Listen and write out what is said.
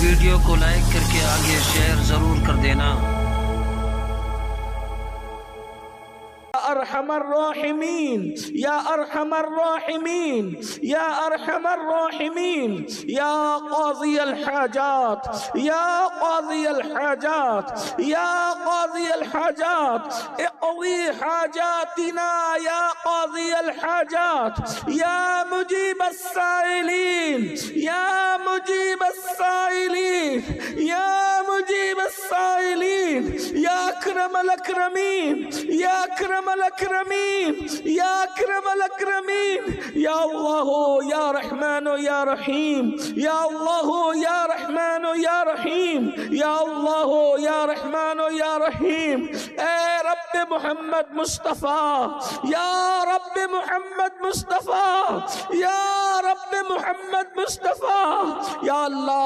Video کو like کر کے آگے شیئر ضرور کر دینا۔ ارحم الراحمین یا ارحم الراحمین یا ارحم الراحمین یا قاضی الحاجات یا قاضی الحاجات یا قاضی الحاجات اقضی حاجاتنا یا قاضی الحاجات یا مجیب السائلین یا مجیب السائلین یا مجیب السائلین یا اکرم الاکرمین یا اکرم الاکرمین یا اکرم الاکرمین یا اللہ یا رحمان یا رحیم یا اللہ یا رحمان یا رحیم یا اللہ یا رحمان یا رحیم۔ اے رب محمد مصطفیٰ یا رب محمد مصطفیٰ یا رب محمد مصطفیٰ یا اللہ